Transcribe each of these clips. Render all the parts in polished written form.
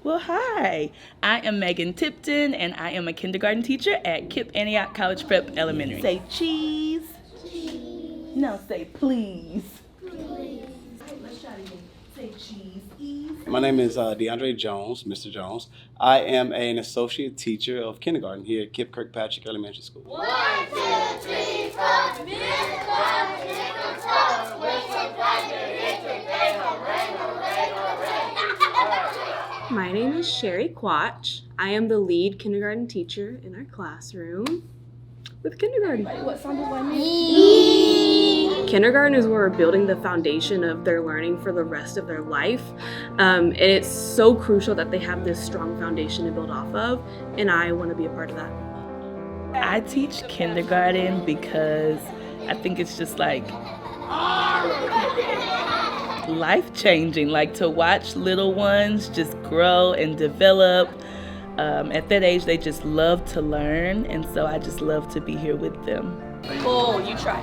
Well, hi. I am Megan Tipton, and I am a kindergarten teacher at KIPP Antioch College Prep Elementary. Say cheese. Cheese. No, say please. Please. Let's try it again. Say cheese. My name is DeAndre Jones, Mr. Jones. I am an associate teacher of kindergarten here at KIPP Kirkpatrick Elementary School. 1, 2, 3, 4. My name is Sherry Quach. I am the lead kindergarten teacher in our classroom with kindergarten. What sound does one mean? Kindergarten is where we're building the foundation of their learning for the rest of their life. And it's so crucial that they have this strong foundation to build off of, and I want to be a part of that. I teach kindergarten because I think it's just like life-changing, like to watch little ones just grow and develop. At that age, they just love to learn, and so I just love to be here with them. Cool, you try.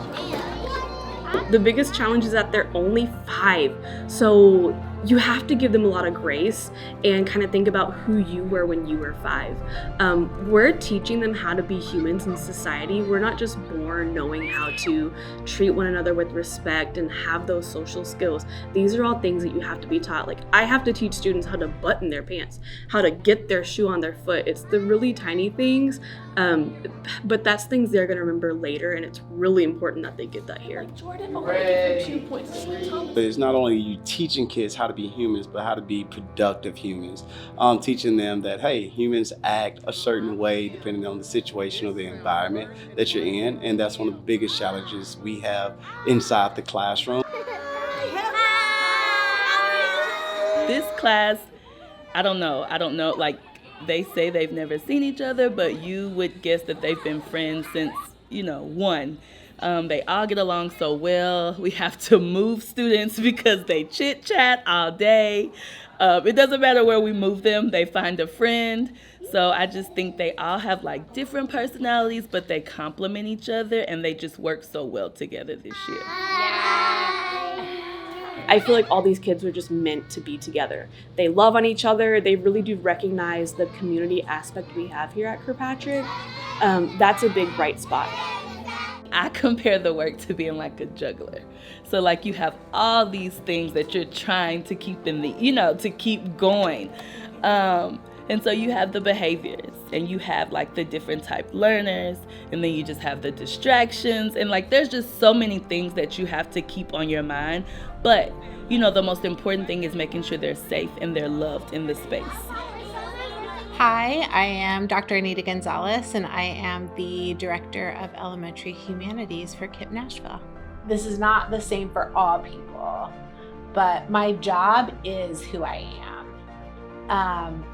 The biggest challenge is that they're only 5, so you have to give them a lot of grace and kind of think about who you were when you were 5. We're teaching them how to be humans in society. We're not just born knowing how to treat one another with respect and have those social skills. These are all things that you have to be taught. Like, I have to teach students how to button their pants, how to get their shoe on their foot. It's the really tiny things, but that's things they're going to remember later, and it's really important that they get that here. Jordan, only give him 2 points. But it's not only you teaching kids how to be humans, but how to be productive humans. Teaching them that, hey, humans act a certain way depending on the situation or the environment that you're in, and that's one of the biggest challenges we have inside the classroom. This class, I don't know, like they say they've never seen each other, but you would guess that they've been friends since, 1. They all get along so well. We have to move students because they chit-chat all day. It doesn't matter where we move them, they find a friend. So I just think they all have like different personalities, but they complement each other, and they just work so well together this year. I feel like all these kids were just meant to be together. They love on each other. They really do recognize the community aspect we have here at Kirkpatrick. That's a big bright spot. I compare the work to being like a juggler. So like you have all these things that you're trying to keep in the, to keep going. And so you have the behaviors, and you have like the different type learners, and then you just have the distractions, and like there's just so many things that you have to keep on your mind. But the most important thing is making sure they're safe and they're loved in the space. Hi, I am Dr. Anita Gonzalez, and I am the Director of Elementary Humanities for KIPP Nashville. This is not the same for all people, but my job is who I am.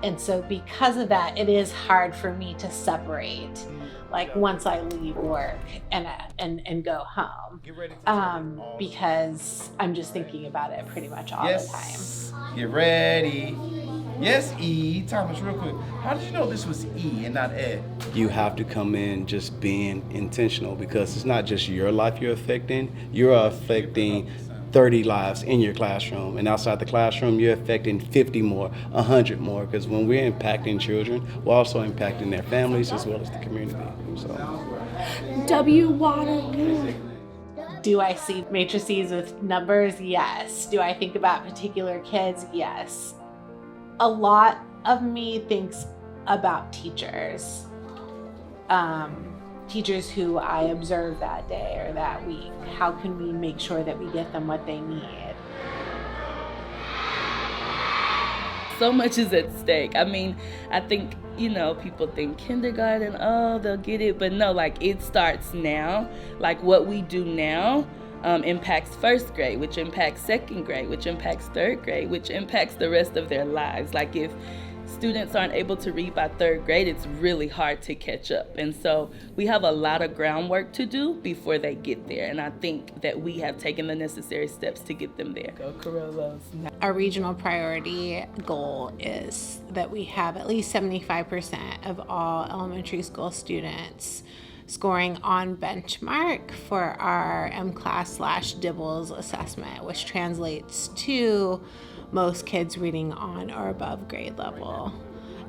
And so because of that, it is hard for me to separate, like once I leave work and go home, because I'm just thinking about it pretty much all the time. Get ready. Yes, E. Thomas, real quick. How did you know this was E and not Ed? You have to come in just being intentional, because it's not just your life you're affecting 30 lives in your classroom, and outside the classroom you're affecting 50 more, 100 more, because when we're impacting children, we're also impacting their families as well as the community. So. W. Waterloo. Do I see matrices with numbers? Yes. Do I think about particular kids? Yes. A lot of me thinks about teachers. Teachers who I observe that day or that week. How can we make sure that we get them what they need? So much is at stake. I mean, I think, people think kindergarten, they'll get it. But no, like it starts now. Like what we do now impacts first grade, which impacts second grade, which impacts third grade, which impacts the rest of their lives. Like if students aren't able to read by third grade, it's really hard to catch up. And so we have a lot of groundwork to do before they get there. And I think that we have taken the necessary steps to get them there. Go Corellos. Our regional priority goal is that we have at least 75% of all elementary school students scoring on benchmark for our MClass/DIBELS assessment, which translates to most kids reading on or above grade level.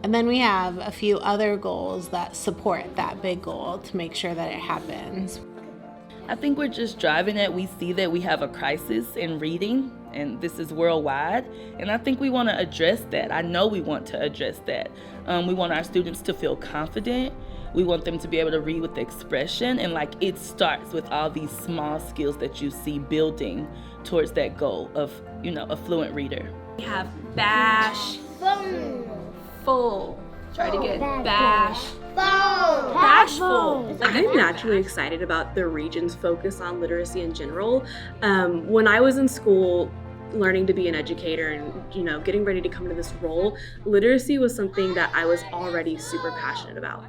And then we have a few other goals that support that big goal to make sure that it happens. I think we're just driving it. We see that we have a crisis in reading, and this is worldwide. And I think we want to address that. I know we want to address that. We want our students to feel confident. We want them to be able to read with expression. And like it starts with all these small skills that you see building towards that goal of, a fluent reader. We have bash, full. Try it again. Bash. Bashful. I'm naturally excited about the region's focus on literacy in general. When I was in school, learning to be an educator and getting ready to come into this role, literacy was something that I was already super passionate about.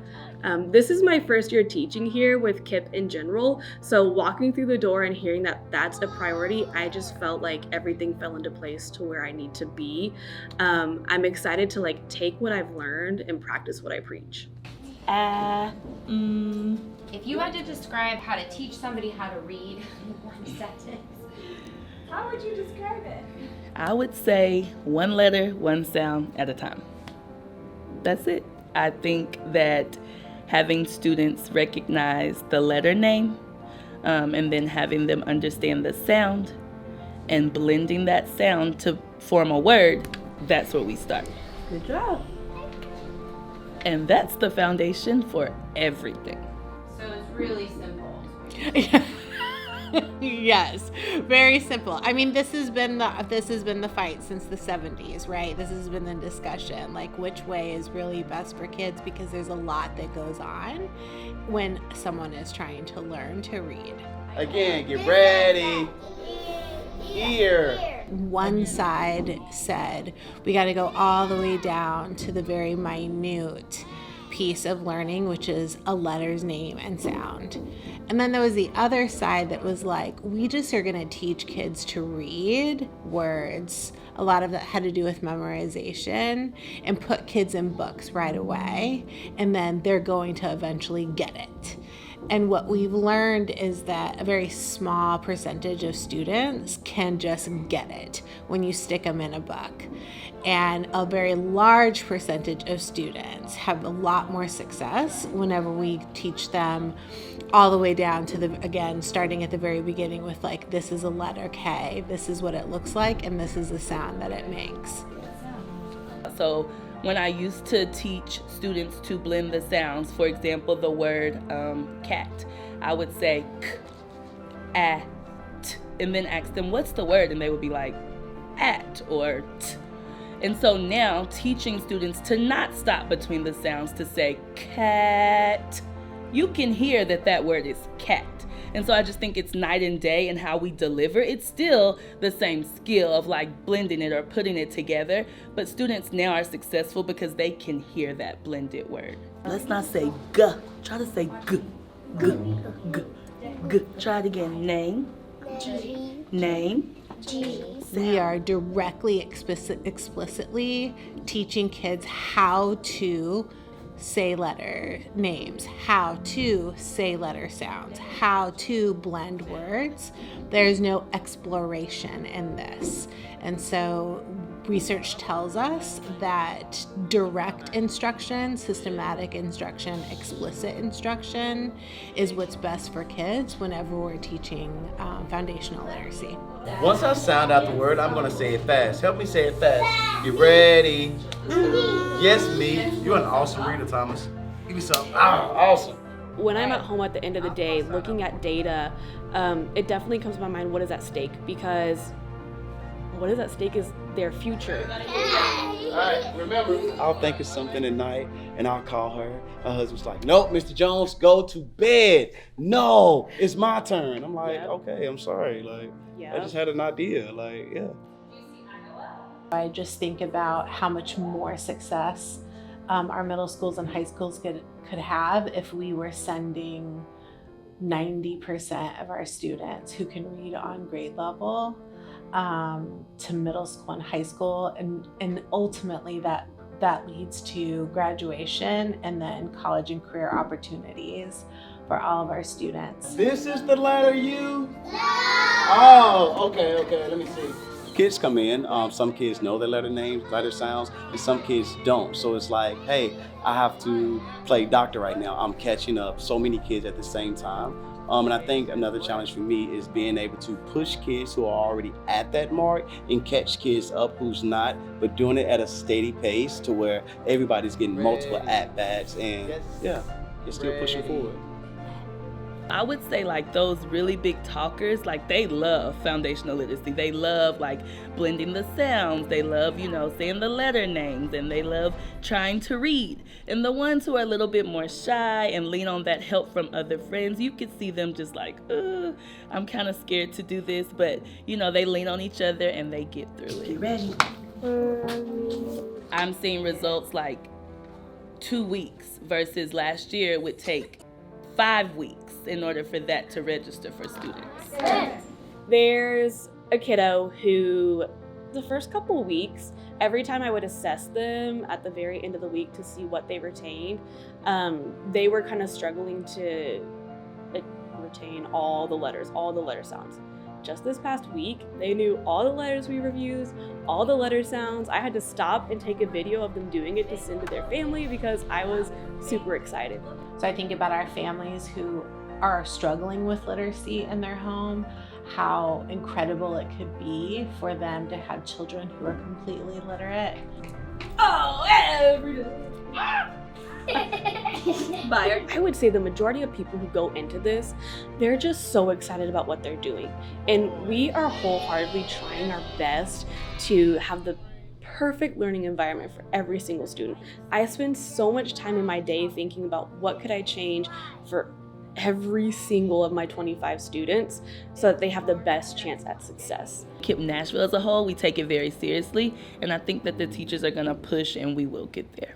This is my first year teaching here with KIPP in general, so walking through the door and hearing that that's a priority, I just felt like everything fell into place to where I need to be. I'm excited to take what I've learned and practice what I preach. If you had to describe how to teach somebody how to read in one sentence, how would you describe it? I would say one letter, one sound at a time. That's it. I think that having students recognize the letter name and then having them understand the sound and blending that sound to form a word, that's where we start. Good job. And that's the foundation for everything. So it's really simple. Yes, very simple. I mean, this has been the fight since the 70s, right? This has been the discussion, which way is really best for kids, because there's a lot that goes on when someone is trying to learn to read. Again, get ready. Here. One side said we got to go all the way down to the very minute piece of learning, which is a letter's name and sound. And then there was the other side that was like, we just are going to teach kids to read words. A lot of that had to do with memorization, and put kids in books right away, and then they're going to eventually get it. And what we've learned is that a very small percentage of students can just get it when you stick them in a book. And a very large percentage of students have a lot more success whenever we teach them all the way down to starting at the very beginning with this is a letter K, this is what it looks like, and this is the sound that it makes. So when I used to teach students to blend the sounds, for example, the word cat, I would say k, at, and then ask them, what's the word? And they would be like, at or t. And so now teaching students to not stop between the sounds to say cat, you can hear that word is cat. And so I just think it's night and day in how we deliver. It's still the same skill of blending it or putting it together, but students now are successful because they can hear that blended word. Let's not say g. Try to say g, g, g, g. Try it again. Name. G. Name. G. We are directly explicitly teaching kids how to say letter names, how to say letter sounds, how to blend words. There's no exploration in this. And so research tells us that direct instruction, systematic instruction, explicit instruction is what's best for kids whenever we're teaching foundational literacy. Once I sound out the word, I'm going to say it fast. Help me say it fast. You ready? Yes, me. You're an awesome reader, Thomas. Give me some. Awesome. When I'm at home at the end of the day looking at data, it definitely comes to my mind, what is at stake? Because what is at stake is their future. All right, remember. I'll think of something at night and I'll call her. Her husband's like, nope, Mr. Jones, go to bed. No, it's my turn. I'm like, okay, I'm sorry. I just had an idea. I just think about how much more success our middle schools and high schools could have if we were sending 90% of our students who can read on grade level to middle school and high school, and ultimately that leads to graduation and then college and career opportunities for all of our students. This is the letter U? No! Oh, okay, let me see. kids come in. Some kids know their letter names, letter sounds, and some kids don't. So it's like, hey, I have to play doctor right now. I'm catching up so many kids at the same time. And I think another challenge for me is being able to push kids who are already at that mark and catch kids up who's not, but doing it at a steady pace to where everybody's getting multiple at-bats and yeah, it's still pushing forward. I would say like those really big talkers, like they love foundational literacy. They love like blending the sounds. They love, saying the letter names, and they love trying to read. And the ones who are a little bit more shy and lean on that help from other friends, you could see them just like, I'm kind of scared to do this, but they lean on each other and they get through it. Get ready. I'm seeing results like 2 weeks versus last year it would take 5 weeks in order for that to register for students. There's a kiddo who the first couple of weeks, every time I would assess them at the very end of the week to see what they retained, they were kind of struggling to retain all the letter sounds. Just this past week, they knew all the letters we reviewed, all the letter sounds. I had to stop and take a video of them doing it to send to their family because I was super excited. So I think about our families who are struggling with literacy in their home, how incredible it could be for them to have children who are completely literate. Oh, every day. But I would say the majority of people who go into this, they're just so excited about what they're doing. And we are wholeheartedly trying our best to have the perfect learning environment for every single student. I spend so much time in my day thinking about what could I change for every single of my 25 students so that they have the best chance at success. KIPP Nashville as a whole, we take it very seriously, and I think that the teachers are going to push and we will get there.